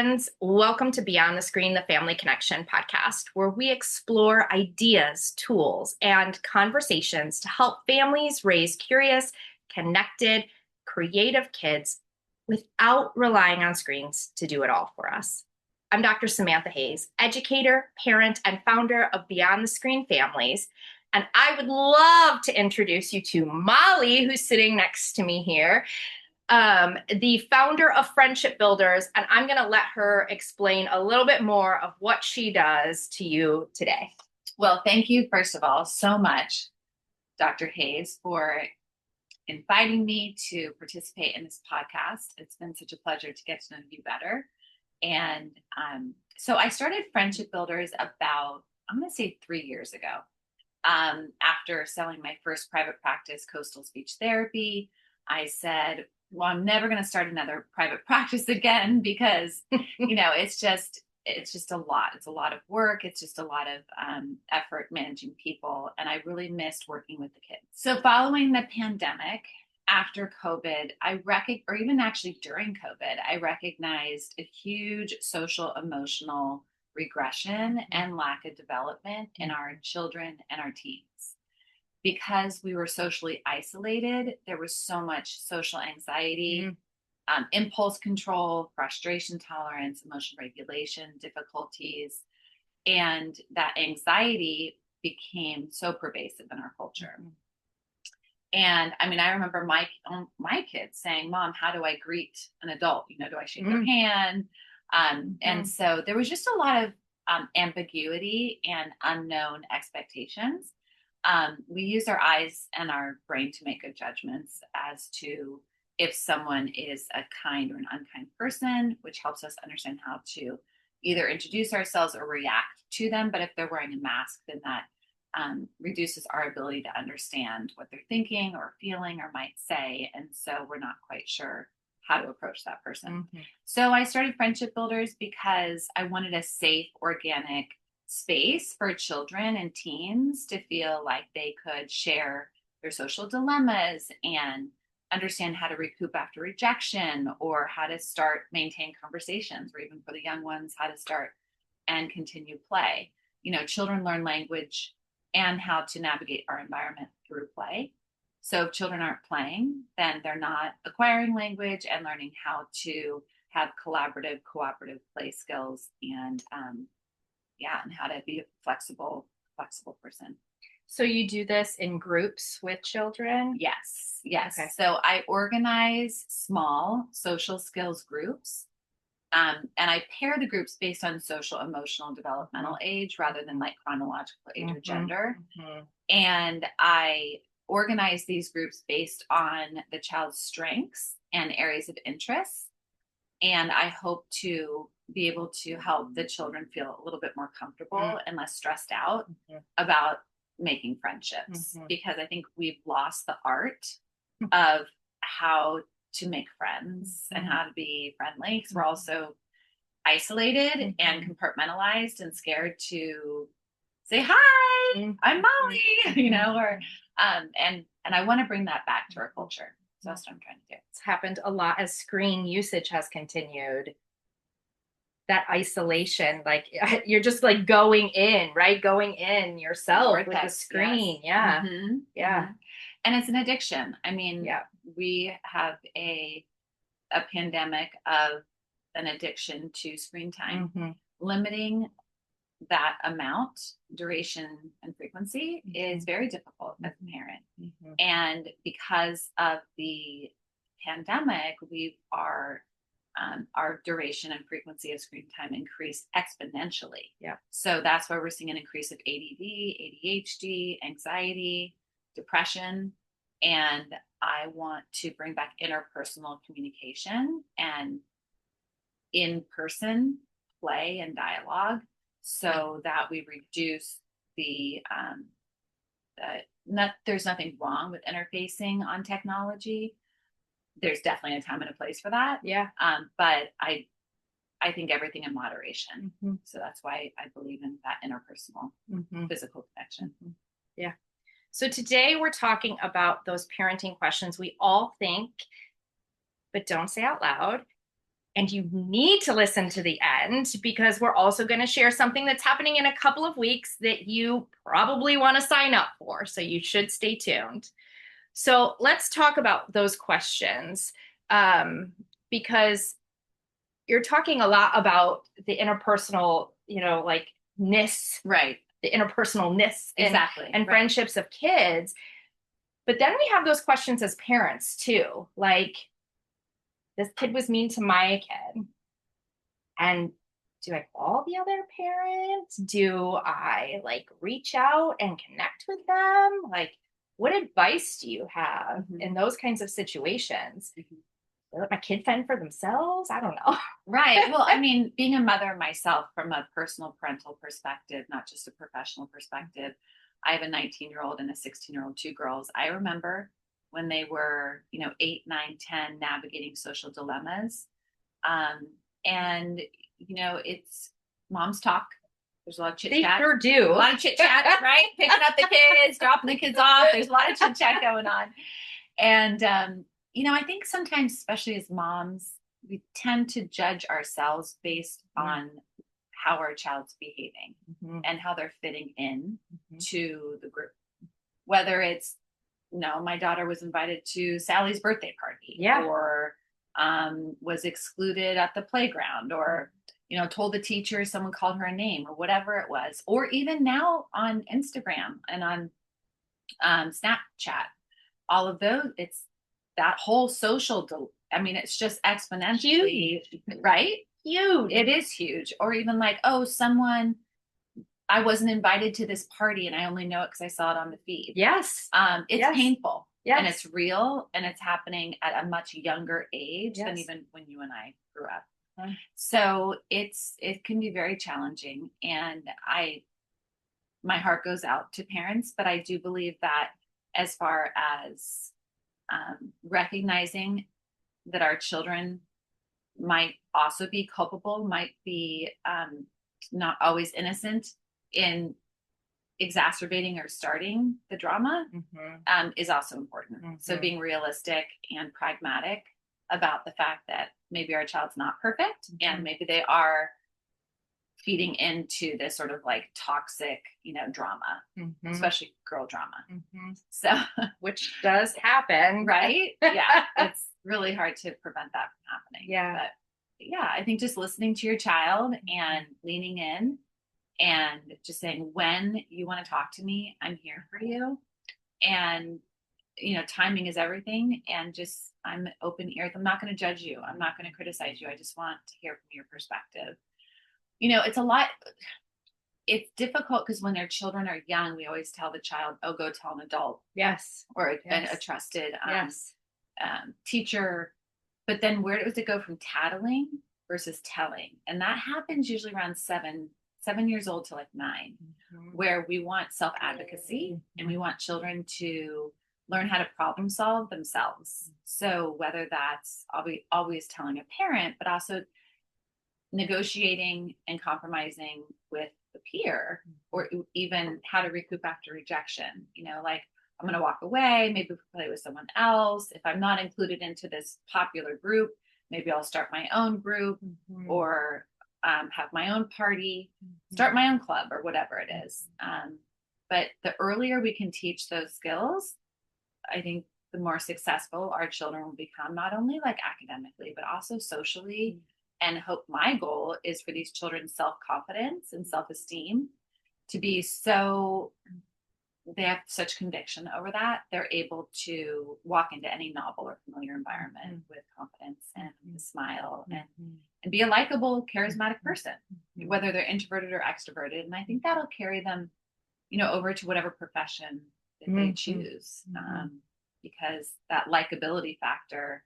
friends. Welcome to Beyond the Screen, the Family Connection podcast, where we explore ideas, tools, and conversations to help families raise curious, connected, creative kids without relying on screens to do it all for us. I'm Dr. Samantha Hayes, educator, parent, and founder of Beyond the Screen Families. And I would love to introduce you to Molly, who's sitting next to me here, the founder of Friendship Builders, and I'm going to let her explain a little bit more of what she does to you today. Well, thank you, first of all, so much, Dr. Hayes, for inviting me to participate in this podcast. It's been such a pleasure to get to know you better. And so I started Friendship Builders about, I'm going to say 3 years ago, after selling my first private practice, Coastal Speech Therapy. I said, well, I'm never going to start another private practice again because, it's just a lot. It's a lot of work. It's just a lot of effort managing people. And I really missed working with the kids. So following the pandemic, after COVID, or even actually during COVID, I recognized a huge social emotional regression and lack of development in our children and our teens. Because we were socially isolated, there was so much social anxiety, impulse control, frustration tolerance, emotion regulation difficulties, and that anxiety became so pervasive in our culture. Mm-hmm. And I remember my kids saying, "Mom, how do I greet an adult? Do I shake their hand?" And so there was just a lot of ambiguity and unknown expectations. We use our eyes and our brain to make good judgments as to if someone is a kind or an unkind person, which helps us understand how to either introduce ourselves or react to them. But if they're wearing a mask, then that reduces our ability to understand what they're thinking or feeling or might say. And so we're not quite sure how to approach that person. Mm-hmm. So I started Friendship Builders because I wanted a safe, organic space for children and teens to feel like they could share their social dilemmas and understand how to recoup after rejection, or how to maintain conversations, or even for the young ones, how to start and continue play. Children learn language and how to navigate our environment through play. So if children aren't playing, then they're not acquiring language and learning how to have collaborative, cooperative play skills and how to be a flexible person. So you do this in groups with children? Yes. Okay. So I organize small social skills groups, and I pair the groups based on social, emotional, developmental age rather than like chronological age or gender. Mm-hmm. And I organize these groups based on the child's strengths and areas of interest. And I hope to be able to help the children feel a little bit more comfortable and less stressed out about making friendships, because I think we've lost the art of how to make friends and how to be friendly, because we're also isolated and compartmentalized and scared to say, "Hi, I'm Molly," or and I want to bring that back to our culture. So that's what I'm trying to do. It's happened a lot as screen usage has continued. That isolation, like you're just like going in yourself with the screen. Yes. Yeah. And it's an addiction. We have a pandemic of an addiction to screen time. Limiting that amount, duration, and frequency is very difficult as a parent. And because of the pandemic, our duration and frequency of screen time increased exponentially. Yeah. So that's why we're seeing an increase of ADD, ADHD, anxiety, depression. And I want to bring back interpersonal communication and in-person play and dialogue, so that we reduce there's nothing wrong with interfacing on technology. There's definitely a time and a place for that. Yeah. But I think everything in moderation. So that's why I believe in that interpersonal physical connection. Yeah. So today we're talking about those parenting questions we all think, but don't say out loud. And you need to listen to the end because we're also going to share something that's happening in a couple of weeks that you probably want to sign up for. So you should stay tuned. So let's talk about those questions because you're talking a lot about the interpersonal, like ness, Right. the interpersonalness Exactly. and Right. friendships of kids. But then we have those questions as parents too. Like, this kid was mean to my kid. And do I call the other parent? Do I like reach out and connect with them? Like, what advice do you have in those kinds of situations? Let my kid fend for themselves? I don't know. Right. Well, I mean, being a mother myself from a personal parental perspective, not just a professional perspective, I have a 19-year-old and a 16-year-old, two girls. I remember when they were, 8, 9, 10, navigating social dilemmas. Um, and, it's moms talk. There's a lot of chit They chat. sure do. A lot of chit chat, right? Picking up the kids, dropping the kids off. There's a lot of chit chat going on. And, I think sometimes, especially as moms, we tend to judge ourselves based on how our child's behaving and how they're fitting in to the group. Whether it's, my daughter was invited to Sally's birthday party, or was excluded at the playground, or told the teacher someone called her a name, or whatever it was, or even now on Instagram and on Snapchat, all of those, it's that whole it's just exponentially huge. Right? Huge. It is huge. Or even like, I wasn't invited to this party and I only know it because I saw it on the feed. Yes. It's painful. Yes. And it's real, and it's happening at a much younger age than even when you and I grew up. So it can be very challenging. And my heart goes out to parents, but I do believe that as far as recognizing that our children might also be culpable, might be not always innocent in exacerbating or starting the drama, is also important. So being realistic and pragmatic about the fact that maybe our child's not perfect, and maybe they are feeding into this sort of like toxic, drama, especially girl drama. So, which does happen, right? Yeah, it's really hard to prevent that from happening. Yeah. But yeah, I think just listening to your child and leaning in and just saying, when you want to talk to me, I'm here for you. And, timing is everything. And just, I'm open ears. I'm not going to judge you. I'm not going to criticize you. I just want to hear from your perspective. It's a lot. It's difficult because when their children are young, we always tell the child, oh, go tell an adult. Yes. Or a trusted teacher. But then where does it go from tattling versus telling? And that happens usually around 7 years old to like 9, where we want self-advocacy and we want children to learn how to problem solve themselves. So whether that's always telling a parent, but also negotiating and compromising with the peer, or even how to recoup after rejection, like, I'm going to walk away, maybe play with someone else. If I'm not included into this popular group, maybe I'll start my own group, or have my own party, start my own club, or whatever it is. But the earlier we can teach those skills, I think the more successful our children will become, not only like academically, but also socially. And my goal is for these children's self-confidence and self-esteem to be so, they have such conviction over that, they're able to walk into any novel or familiar environment with confidence and a smile, and be a likable, charismatic person, whether they're introverted or extroverted. And I think that'll carry them, over to whatever profession that they choose, because that likability factor,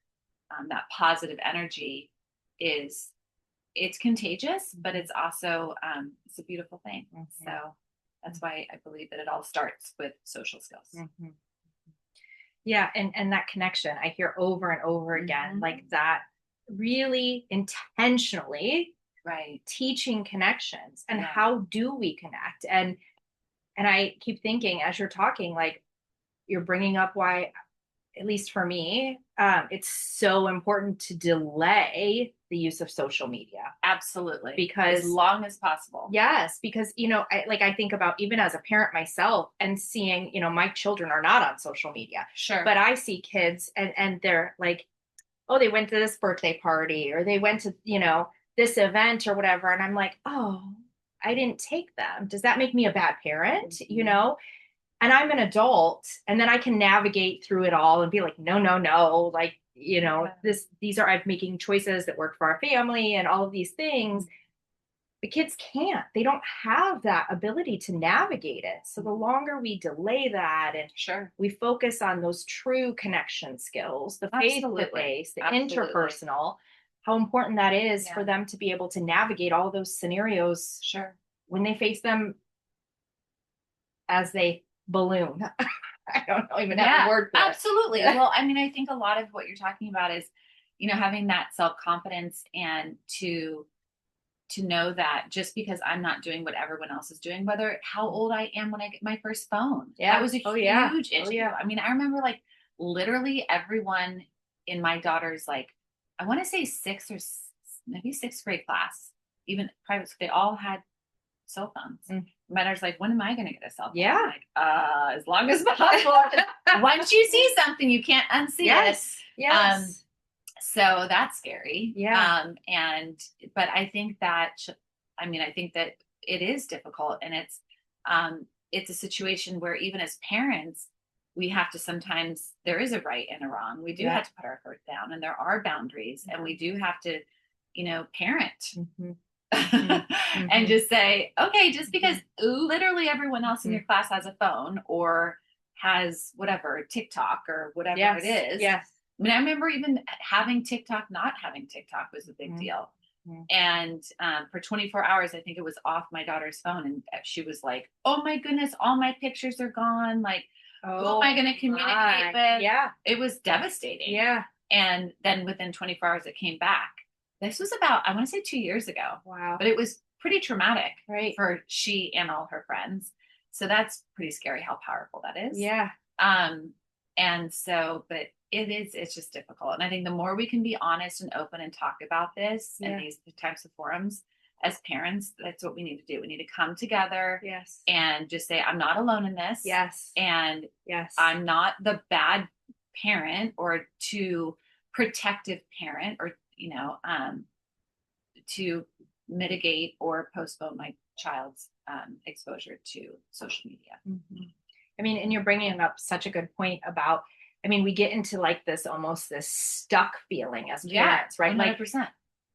that positive energy it's contagious, but it's also it's a beautiful thing. So that's why I believe that it all starts with social skills. Yeah, and that connection I hear over and over again, like that really intentionally teaching connections and how do we connect. And I keep thinking as you're talking, like, you're bringing up why at least for me, it's so important to delay the use of social media. Absolutely. Because as long as possible. Yes, because I think about even as a parent myself and seeing, my children are not on social media. Sure. But I see kids and they're like, oh, they went to this birthday party or they went to, this event or whatever. And I'm like, oh, I didn't take them. Does that make me a bad parent? And I'm an adult, and then I can navigate through it all and be like, no, no, no, like, these are, I'm making choices that work for our family and all of these things. The kids can't, they don't have that ability to navigate it. So the longer we delay that and sure, we focus on those true connection skills, the face to face, the interpersonal, how important that is for them to be able to navigate all those scenarios. Sure. When they face them as they balloon. I don't even have a word for absolutely. It. Well, I mean, I think a lot of what you're talking about is, having that self-confidence and to know that just because I'm not doing what everyone else is doing, whether how old I am when I get my first phone, that was a huge issue. I mean, I remember like literally everyone in my daughter's, like, I want to say maybe sixth grade class, even private school, they all had cell phones. My daughter's like, when am I going to get a cell phone? Yeah. I'm like, as long as possible. Once you see something, you can't unsee it. Yes. So that's scary. Yeah. But I think that, I think that it is difficult, and it's a situation where even as parents, we have to sometimes, there is a right and a wrong. We do have to put our foot down, and there are boundaries, and we do have to, parent. And just say, okay, just because literally everyone else in your class has a phone or has whatever, TikTok or whatever it is. Yes. I mean, I remember even having TikTok, not having TikTok was a big deal. And for 24 hours, I think it was off my daughter's phone. And she was like, oh my goodness, all my pictures are gone. Like, who am I going to communicate with? Yeah. It was devastating. Yeah. And then within 24 hours, it came back. This was about, I want to say 2 years ago. Wow. But it was pretty traumatic for she and all her friends. So that's pretty scary how powerful that is. Yeah. And so, but it's just difficult. And I think the more we can be honest and open and talk about this in these types of forums as parents, that's what we need to do. We need to come together and just say, I'm not alone in this. Yes. And I'm not the bad parent or too protective parent or, to mitigate or postpone my child's exposure to social media. I mean, and you're bringing up such a good point about, we get into like this stuck feeling as parents, right? 100%. Like,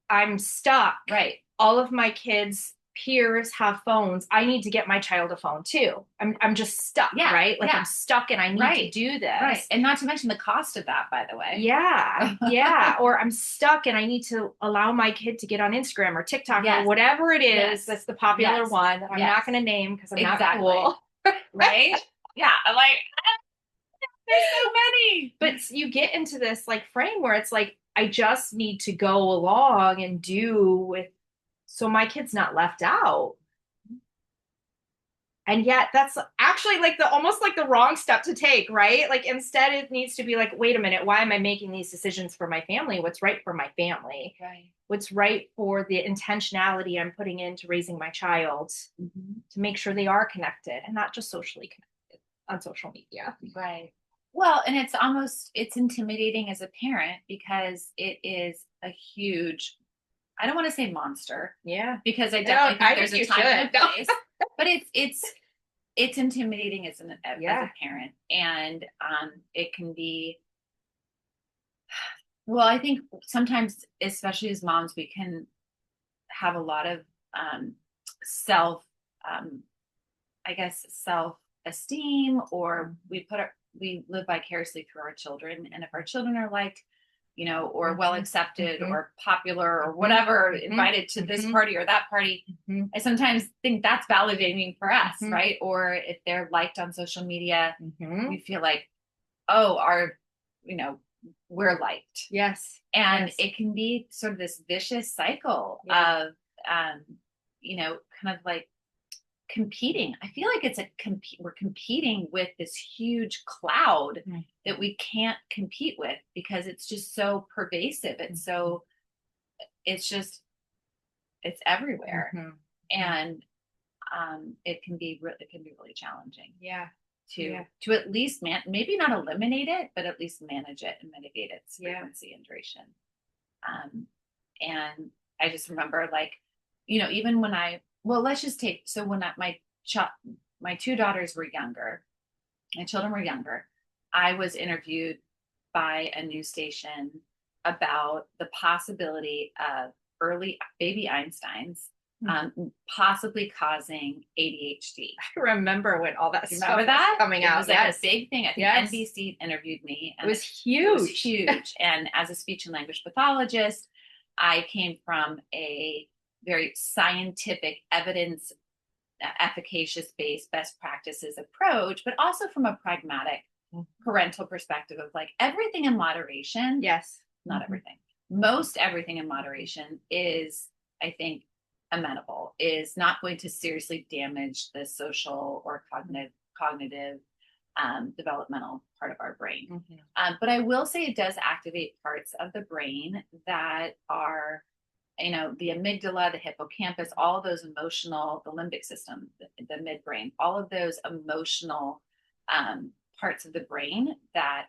I'm stuck. Right. All of my kids' peers have phones. I need to get my child a phone too. I'm just stuck, right? Like I'm stuck and I need to do this. Right. And not to mention the cost of that, by the way. Yeah. Yeah. Or I'm stuck and I need to allow my kid to get on Instagram or TikTok or whatever it is. That's the popular one that I'm not going to name because I'm not cool. Right? Yeah. I'm like, there's so many. But you get into this like frame where it's like, I just need to go along and do with, so my kid's not left out. And yet that's actually like almost like the wrong step to take, right? Like instead it needs to be like, wait a minute, why am I making these decisions for my family? What's right for my family? Right. What's right for the intentionality I'm putting into raising my child to make sure they are connected and not just socially connected on social media. Right. Well, and it's intimidating as a parent because it is a huge, I don't want to say monster. Yeah. Because I definitely think there's a time and a place. But it's intimidating as a parent. And it can be, well, I think sometimes, especially as moms, we can have a lot of self-esteem, or we live vicariously through our children. And if our children are liked, or well accepted or popular or whatever, invited to this party or that party, I sometimes think that's validating for us, right? Or if they're liked on social media, we feel like, oh, we're liked. Yes. And it can be sort of this vicious cycle of, kind of like competing. I feel like we're competing with this huge cloud that we can't compete with because it's just so pervasive. It's so, it's everywhere. And it can be really challenging. To at least maybe not eliminate it, but at least manage it and mitigate its frequency and duration. And I just remember, like, even when let's just take, so when my two daughters were younger, my children were younger, I was interviewed by a news station about the possibility of early baby Einsteins possibly causing ADHD. I remember when all that stuff was coming out. It was like a big thing. I think NBC interviewed me. And it was huge. And as a speech and language pathologist, I came from a very scientific, evidence, efficacious-based best practices approach, but also from a pragmatic parental perspective of like everything in moderation. Not everything. Most everything in moderation is, I think, amenable, is not going to seriously damage the social or cognitive developmental part of our brain. But I will say it does activate parts of the brain that are, the amygdala, the hippocampus, all of those emotional, the limbic system, the midbrain, all of those emotional parts of the brain that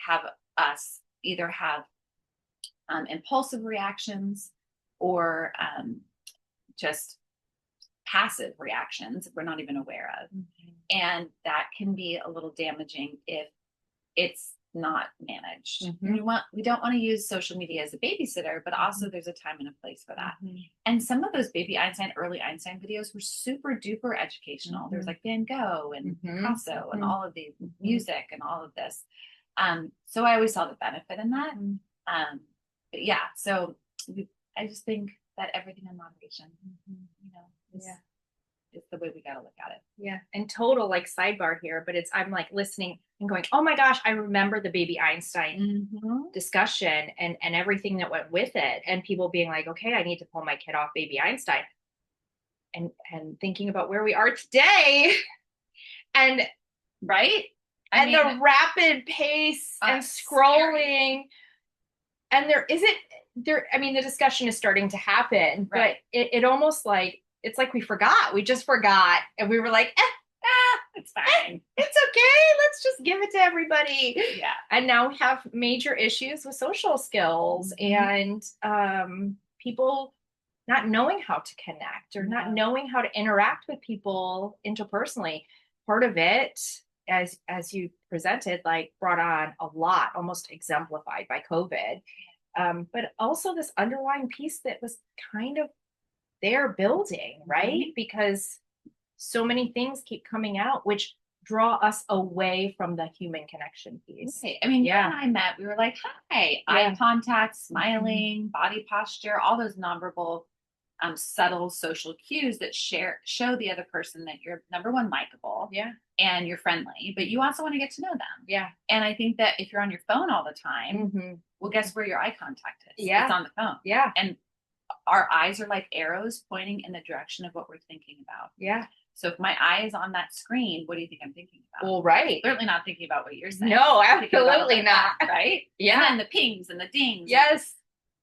have us either have impulsive reactions or just passive reactions we're not even aware of. And that can be a little damaging if it's not managed. We don't want to use social media as a babysitter, but also there's a time and a place for that. And some of those early Einstein videos were super duper educational. There's like Van Gogh and Picasso and all of the music and all of this. So I always saw the benefit in that. But yeah, so I just think that everything in moderation, is the way we got to look at it. And total like sidebar here, but I'm like listening and going, oh my gosh, I remember the baby Einstein discussion and everything that went with it, and people being like, okay, I need to pull my kid off baby Einstein, and thinking about where we are today, and the rapid pace and scrolling, and the discussion is starting to happen, but it almost like, it's like we just forgot. And we were like, it's fine. It's okay. Let's just give it to everybody. And now we have major issues with social skills and people not knowing how to connect or not knowing how to interact with people interpersonally. Part of it, as you presented, like brought on a lot, almost exemplified by COVID. But also this underlying piece that was kind of they're building, right? Because so many things keep coming out, which draw us away from the human connection piece. You and I met, we were like, hi, eye contact, smiling, body posture, all those nonverbal, subtle social cues that show the other person that you're, number one, likable. And you're friendly, but you also want to get to know them. And I think that if you're on your phone all the time, well, guess where your eye contact is? It's on the phone. And our eyes are like arrows pointing in the direction of what we're thinking about. So if my eye is on that screen, what do you think I'm thinking about? Well, right. Certainly not thinking about what you're saying. No, absolutely not. Right? And then the pings and the dings.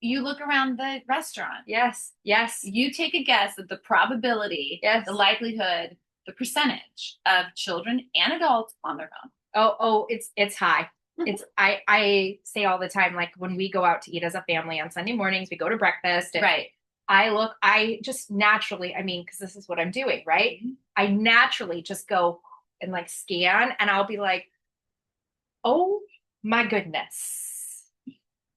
You look around the restaurant. You take a guess at the probability, the likelihood, the percentage of children and adults on their phone. It's high. It's I say all the time, like when we go out to eat as a family on Sunday mornings, we go to breakfast. And I just naturally, because this is what I'm doing, right? I naturally just go and like scan, and I'll be like, oh my goodness.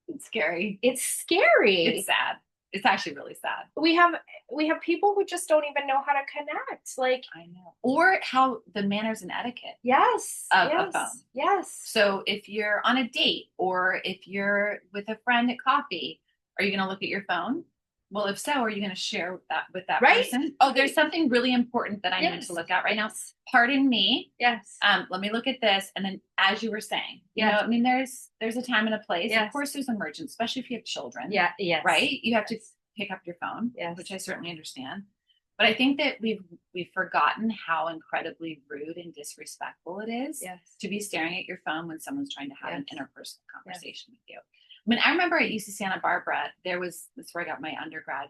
It's scary. It's scary. It's sad. It's actually really sad. We have people who just don't even know how to connect. Like, I know. Or how the manners and etiquette. Of a phone. So if you're on a date or if you're with a friend at coffee, are you going to look at your phone? Well, if so, are you going to share that with that person? Oh, there's something really important that I need to look at right now. Pardon me. Let me look at this. And then, as you were saying, there's a time and a place. Of course, there's emergence, especially if you have children. Right? You have to pick up your phone, which I certainly understand. But I think that we've forgotten how incredibly rude and disrespectful it is to be staring at your phone when someone's trying to have an interpersonal conversation with you. I mean, I remember at UC Santa Barbara, that's where I got my undergrad.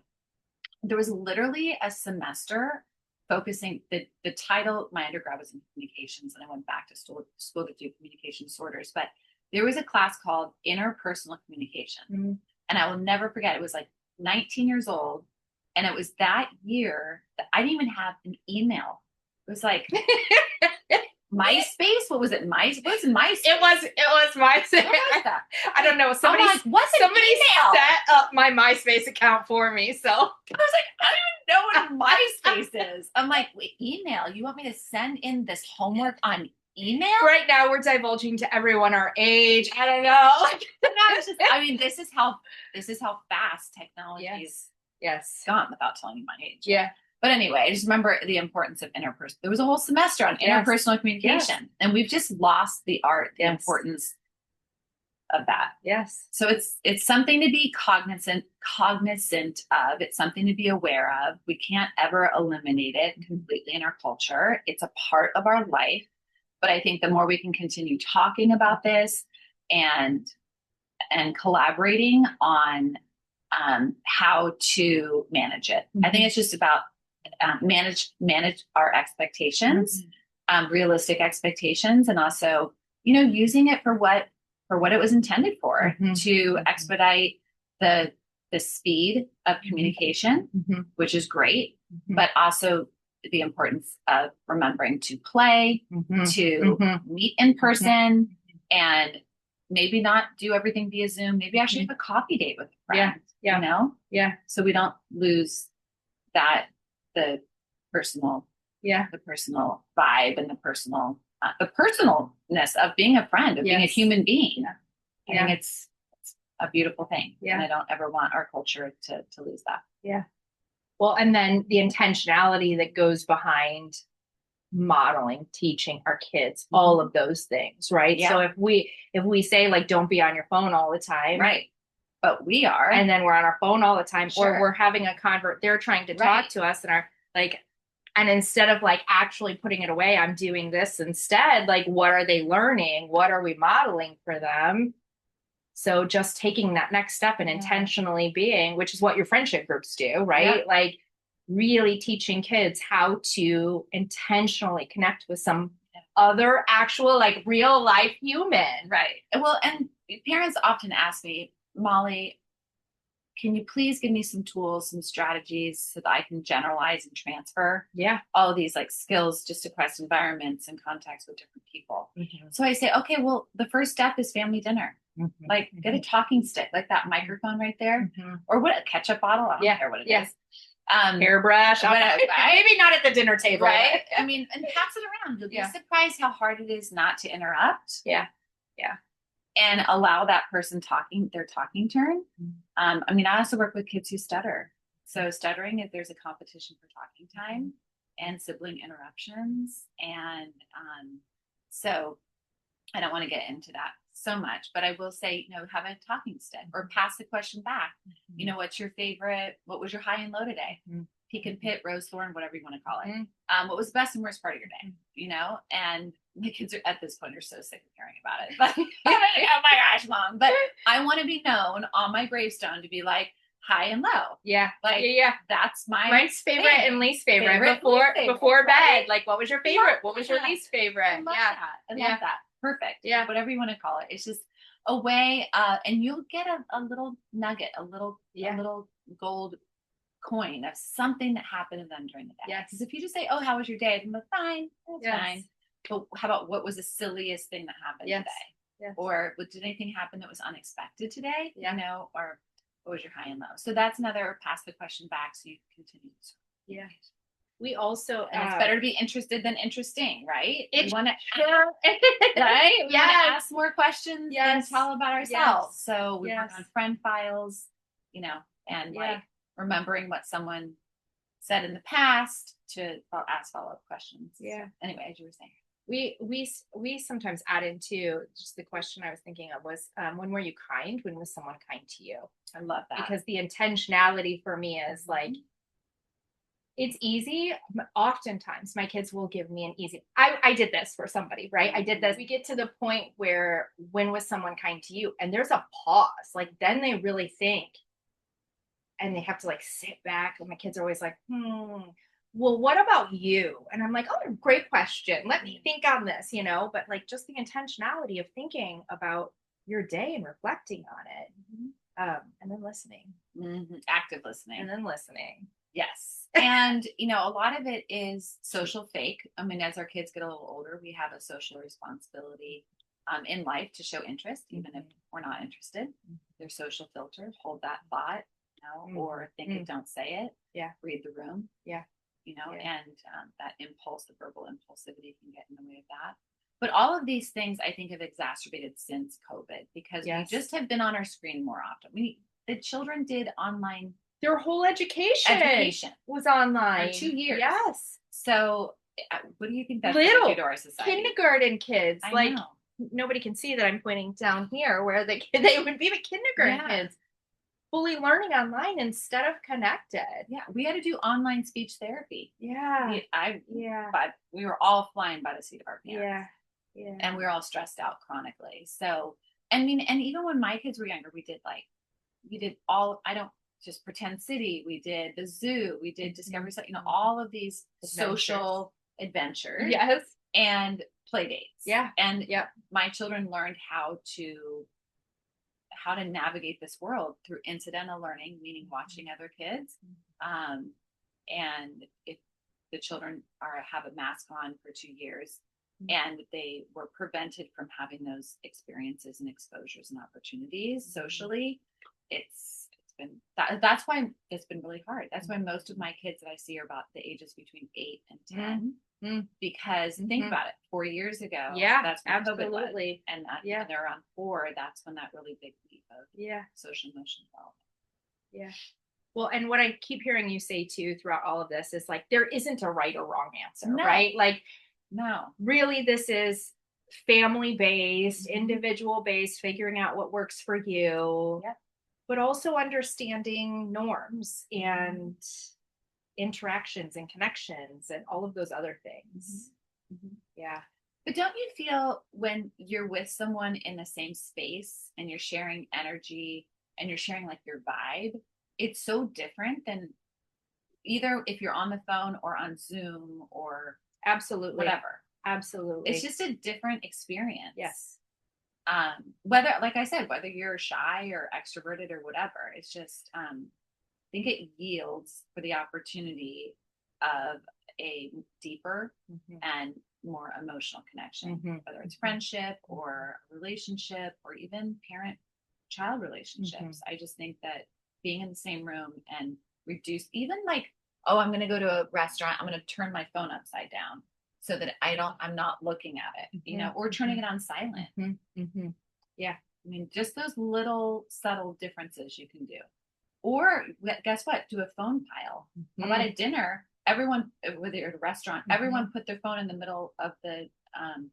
There was literally a semester focusing, the title, my undergrad was in communications, and I went back to school to do communication disorders, but there was a class called interpersonal communication. Mm-hmm. And I will never forget, it was like 19 years old. And it was that year that I didn't even have an email. It was like MySpace. What was it? MySpace? It was MySpace. What was that? I don't know. Somebody set up my MySpace account for me. So I was like, I don't even know what MySpace is. I'm like, wait, email? You want me to send in this homework on email? Right now we're divulging to everyone our age. I don't know. I mean, this is how fast technology is. Yes. Gone without telling you my age. Yeah. But anyway, I just remember the importance of interpersonal. There was a whole semester on interpersonal communication, and we've just lost the art, the importance of that. Yes. So it's something to be cognizant of. It's something to be aware of. We can't ever eliminate it completely in our culture. It's a part of our life. But I think the more we can continue talking about this and collaborating on how to manage it. Mm-hmm. I think it's just about manage our expectations, realistic expectations, and also, using it for what it was intended for, to expedite the speed of communication, which is great, but also the importance of remembering to play, to meet in person, and maybe not do everything via Zoom. Maybe actually have a coffee date with a friend. Yeah. So we don't lose the personal vibe and the personalness of being a friend, of being a human being. I think it's a beautiful thing. Yeah. And I don't ever want our culture to lose that. Yeah. Well, and then the intentionality that goes behind modeling, teaching our kids, all of those things, right? Yeah. So if we say, like, don't be on your phone all the time, right? But we are, and then we're on our phone all the time, or we're having a they're trying to talk to us, and and instead of like actually putting it away, I'm doing this instead. Like, what are they learning? What are we modeling for them? So just taking that next step and intentionally being, which is what your friendship groups do, right? Yeah. Like, really teaching kids how to intentionally connect with some other actual, like, real life human. Right. Well, and parents often ask me, Molly, can you please give me some tools, some strategies so that I can generalize and transfer all of these like skills just across environments and contacts with different people? Mm-hmm. So I say, okay, well, the first step is family dinner. Mm-hmm. Like, get a talking stick, like that microphone right there, or what, a ketchup bottle. I don't care what it is. Hairbrush, maybe not at the dinner table, right? I mean, and pass it around. You'll be surprised how hard it is not to interrupt. Yeah. And allow that person their talking turn. I mean, I also work with kids who stutter. So stuttering, if there's a competition for talking time and sibling interruptions. And so I don't want to get into that so much, but I will say, have a talking stick or pass the question back. What's your favorite? What was your high and low today? Peak and pit, rose thorn, whatever you want to call it. What was the best and worst part of your day? And the kids are at this point are so sick of hearing about it. But oh my gosh, Mom. But I want to be known on my gravestone to be like high and low. Yeah. Like, that's mine's favorite and least favorite before bed. Right? Like, what was your favorite? What was your least favorite? I love that. Perfect. Yeah. Whatever you want to call it. It's just a way, and you'll get a little nugget, a little gold coin of something that happened to them during the day. Yes. Because if you just say, oh, how was your day? I'm like, fine. It's fine. But how about what was the silliest thing that happened today? Yes. Or did anything happen that was unexpected today? Or what was your high and low? So that's another pass the question back so you continue to. Yeah. We also, and it's better to be interested than interesting, right? We want to, right? We want to ask more questions than tell about ourselves. So we work on friend files, and like remembering what someone said in the past to ask follow-up questions. Yeah. So anyway, as you were saying. We sometimes add into just the question I was thinking of was, when were you kind? When was someone kind to you? I love that. Because the intentionality for me is like, It's easy. Oftentimes, my kids will give me an easy. I did this for somebody, right? I did this. We get to the point where when was someone kind to you? And there's a pause. Like then they really think, and they have to like sit back. And my kids are always like, well, what about you? And I'm like, oh, great question. Let me think on this, but like just the intentionality of thinking about your day and reflecting on it. And then listening. Active listening. And then listening. Yes. And, a lot of it is social fake. I mean, as our kids get a little older, we have a social responsibility in life to show interest, even if we're not interested. Their social filter, hold that thought, or think it, don't say it. Yeah. Read the room. Yeah. And that impulse, the verbal impulsivity can get in the way of that. But all of these things I think have exacerbated since COVID because we just have been on our screen more often. The children did online. Their whole education was online. For 2 years. Yes. So what do you think that's going to do to our society? Kindergarten kids. I know. Nobody can see that I'm pointing down here where they would be the kindergarten kids. Fully learning online instead of connected. Yeah. We had to do online speech therapy. Yeah. But we were all flying by the seat of our pants. Yeah. Yeah. And we were all stressed out chronically. So, and even when my kids were younger, we did I don't just Pretend City. We did the zoo. We did Discovery, all of these social adventures. Yes. And play dates. Yeah. And my children learned how to navigate this world through incidental learning, meaning watching other kids. And if the children have a mask on for 2 years, and they were prevented from having those experiences and exposures and opportunities socially, that's why it's been really hard. That's why most of my kids that I see are about the ages between 8 and 10. Because think about it, 4 years ago, that's when COVID was. And when they're around 4, that's when that really big leap of social emotional development. Yeah. Well, and what I keep hearing you say too throughout all of this is like there isn't a right or wrong answer, right? Like, no, really, this is family based, individual based, figuring out what works for you, but also understanding norms and interactions and connections and all of those other things. Yeah. But don't you feel when you're with someone in the same space and you're sharing energy and you're sharing like your vibe, it's so different than either if you're on the phone or on Zoom or absolutely whatever. Absolutely. It's just a different experience. Yes. Whether, like I said, whether you're shy or extroverted or whatever, it's just, I think it yields for the opportunity of a deeper and more emotional connection, whether it's friendship or relationship or even parent-child relationships. I just think that being in the same room and reduce, even like, I'm going to go to a restaurant, I'm going to turn my phone upside down so that I'm not looking at it, or turning it on silent. Yeah. I mean, just those little subtle differences you can do. Or guess what? Do a phone pile. How about at dinner? Everyone, whether you're at a restaurant, everyone put their phone in the middle of the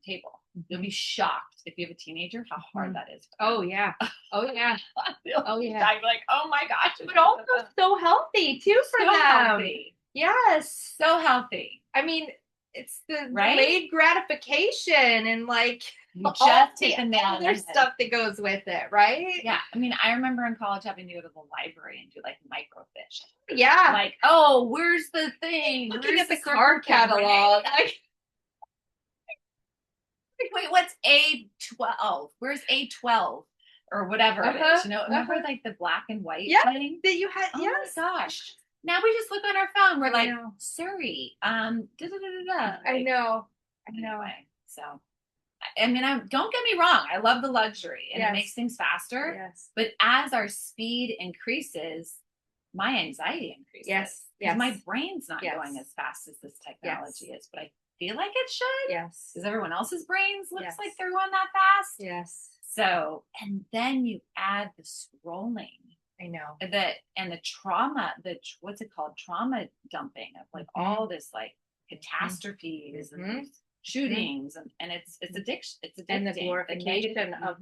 table. You'll be shocked if you have a teenager how hard that is. Oh yeah. Oh yeah. Oh yeah. I'm like, oh my gosh. But also so healthy too for them. Healthy. Yes. So healthy. I mean, it's the delayed gratification and like just take the nail other stuff that goes with it, right? Yeah. I mean, I remember in college having to go to the library and do like microfiche. Yeah. Like, where's the thing? Looking at the card catalog. Like, wait, what's A12? Where's A12? Or whatever it is, remember like the black and white thing that you had? Oh my gosh. Now we just look on our phone. We're like, Siri, I know. So, I mean, don't get me wrong. I love the luxury and it makes things faster. Yes. But as our speed increases, my anxiety increases. Yes. Because my brain's not going as fast as this technology is, but I feel like it should. Yes. Because everyone else's brains looks like they're going that fast. Yes. So, and then you add the scrolling. I know. And the trauma, what's it called? Trauma dumping of like all this like catastrophes and shootings and it's addiction. It's addicting. And the glorification of,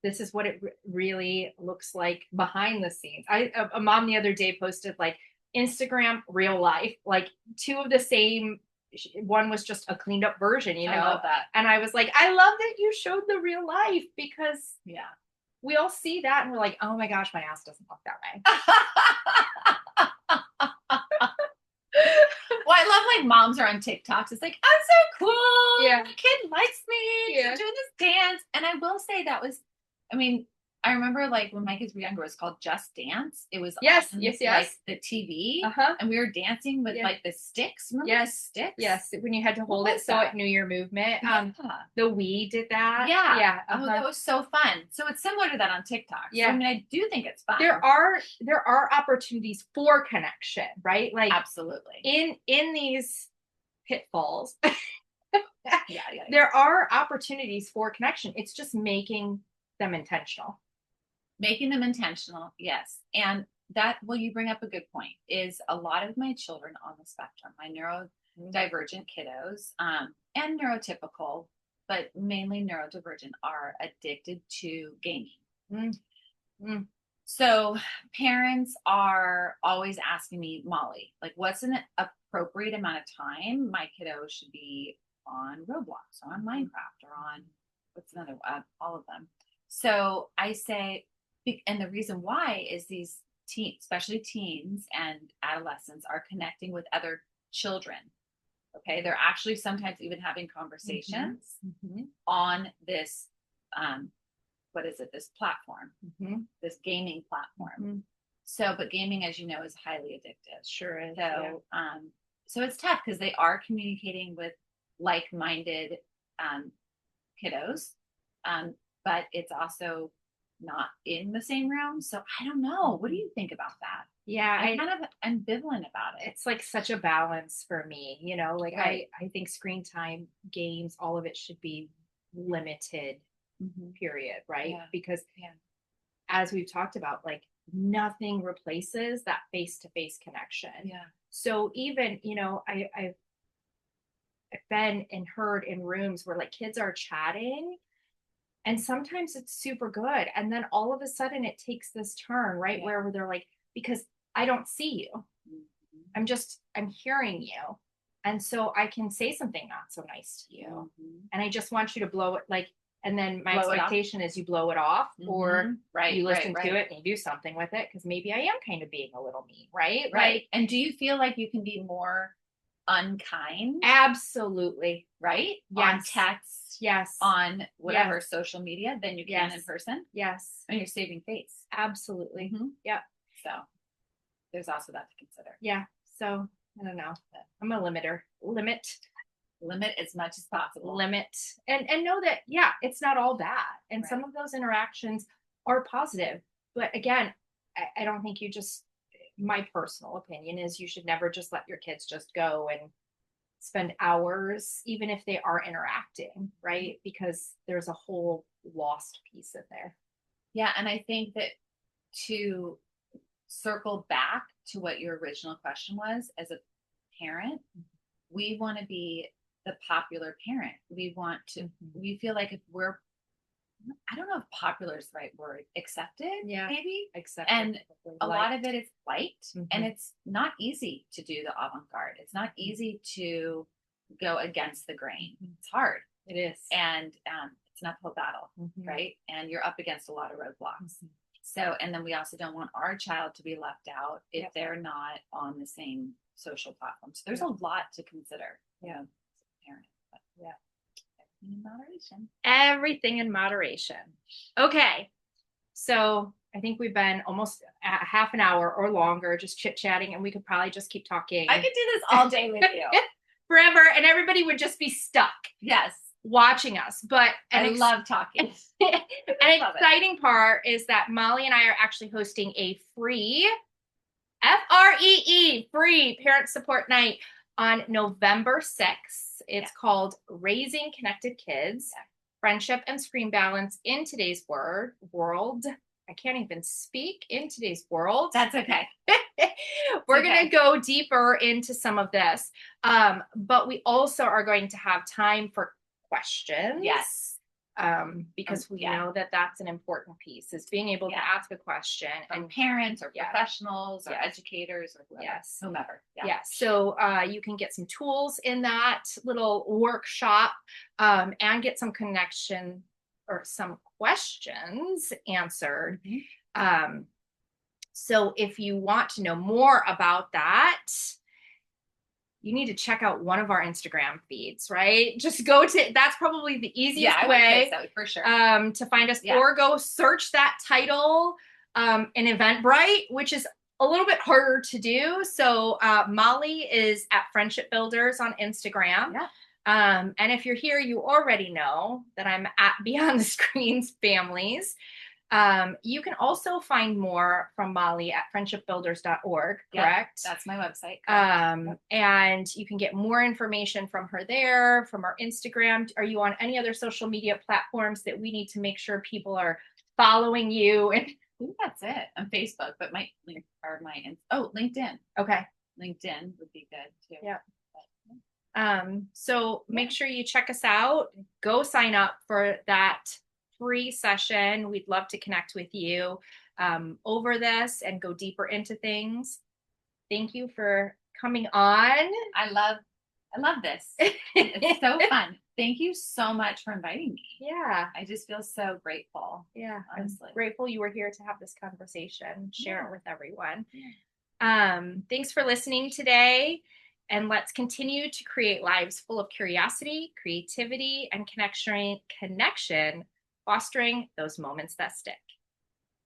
this is what it really looks like behind the scenes. A mom the other day posted like, Instagram, real life, like two of the same. One was just a cleaned up version, I love that. And I was like, I love that you showed the real life, because Yeah. we all see that and we're like, oh my gosh, my ass doesn't look that way. Well, I love like moms are on TikToks. It's like, I'm so cool. Yeah. My kid likes me. Yeah. I'm doing this dance. And I will say that was, I mean, I remember like when my kids were younger, it was called Just Dance. It was Yes, on yes. like the TV, and we were dancing with like the sticks. Remember the sticks? Yes, when you had to hold it so it knew your movement. Yeah. The Wii did that. Yeah. Yeah. Oh, that was so fun. So it's similar to that on TikTok. Yeah. So, I mean, I do think it's fun. There are opportunities for connection, right? Like absolutely in these pitfalls. Yeah. There are opportunities for connection. It's just making them intentional. Making them intentional, yes. And that, well, you bring up a good point, is a lot of my children on the spectrum, my neurodivergent kiddos, and neurotypical, but mainly neurodivergent, are addicted to gaming. So parents are always asking me, Molly, like, what's an appropriate amount of time my kiddo should be on Roblox or on Minecraft or on, what's another, all of them. So I say, and the reason why is these teens, especially teens and adolescents, are connecting with other children. Okay. They're actually sometimes even having conversations on this, what is it? This platform, this gaming platform. So, but gaming, as you know, is highly addictive. Sure is. So, so it's tough because they are communicating with like-minded kiddos, but it's also not in the same realm. So I don't know. What do you think about that? Yeah, I'm kind of ambivalent about it. It's like such a balance for me, like I think screen time, games, all of it should be limited, period, right? Yeah. Because as we've talked about, like nothing replaces that face-to-face connection. Yeah. So even, I've been and heard in rooms where like kids are chatting, and sometimes it's super good. And then all of a sudden it takes this turn, right? Yeah. Where they're like, because I don't see you. I'm hearing you. And so I can say something not so nice to you. And I just want you to blow it, like, and then my expectation is you blow it off, or you listen to it and you do something with it. Cause maybe I am kind of being a little mean, right? Right. Like, and do you feel like you can be more unkind? Absolutely. Right? Yes. On text. Yes. On whatever social media than you can in person. Yes. And you're saving face. Absolutely. Yeah. So there's also that to consider. Yeah. So I don't know. I'm a limit as much as possible. Limit and know that, it's not all bad. And some of those interactions are positive. But again, I don't think my personal opinion is you should never just let your kids just go and spend hours, even if they are interacting, right? Because there's a whole lost piece in there. Yeah. And I think that to circle back to what your original question was, as a parent, we want to be the popular parent. We want to, we feel like if we're, I don't know if popular is the right word, accepted, maybe. Accepted. And a lot of it is liked, and it's not easy to do the avant-garde. It's not easy to go against the grain. It's hard. It is. And it's an uphill battle, right? And you're up against a lot of roadblocks. So, and then we also don't want our child to be left out if they're not on the same social platform. So there's a lot to consider, as a parent. But everything in moderation. Everything in moderation. Okay. So I think we've been almost a half an hour or longer just chit-chatting, and we could probably just keep talking. I could do this all day with you. Forever, and everybody would just be stuck. Yes. Watching us. But I love talking. An exciting part is that Molly and I are actually hosting a free free parent support night on November 6th. It's called Raising Connected Kids, Friendship and Screen Balance in Today's World. I can't even speak. In today's world. That's okay. We're going to go deeper into some of this. But we also are going to have time for questions. Yes. Because we Yeah. know that that's an important piece, is being able to Yeah. ask a question From and parents or Yeah. professionals or Yes. educators or whoever, Yes. whomever. Yeah. Yeah. So you can get some tools in that little workshop, and get some connection or some questions answered. So if you want to know more about that, you need to check out one of our Instagram feeds, right? Just go to, that's probably the easiest I would way say so, for sure. To find us, or go search that title in Eventbrite, which is a little bit harder to do. So Molly is at Friendship Builders on Instagram. Yeah. And if you're here, you already know that I'm at Beyond the Screens Families. You can also find more from Molly at friendshipbuilders.org, correct? Yep, that's my website. And you can get more information from her there, from our Instagram. Are you on any other social media platforms that we need to make sure people are following you? And I think that's it. On Facebook, but my link or my LinkedIn. Okay. LinkedIn would be good too. Yeah. So make sure you check us out. Go sign up for that free session. We'd love to connect with you over this and go deeper into things. Thank you for coming on. I love this. It's so fun. Thank you so much for inviting me. Yeah. I just feel so grateful. Yeah. Honestly. I'm grateful you were here to have this conversation, share it with everyone. Yeah. Thanks for listening today. And let's continue to create lives full of curiosity, creativity, and connection, fostering those moments that stick.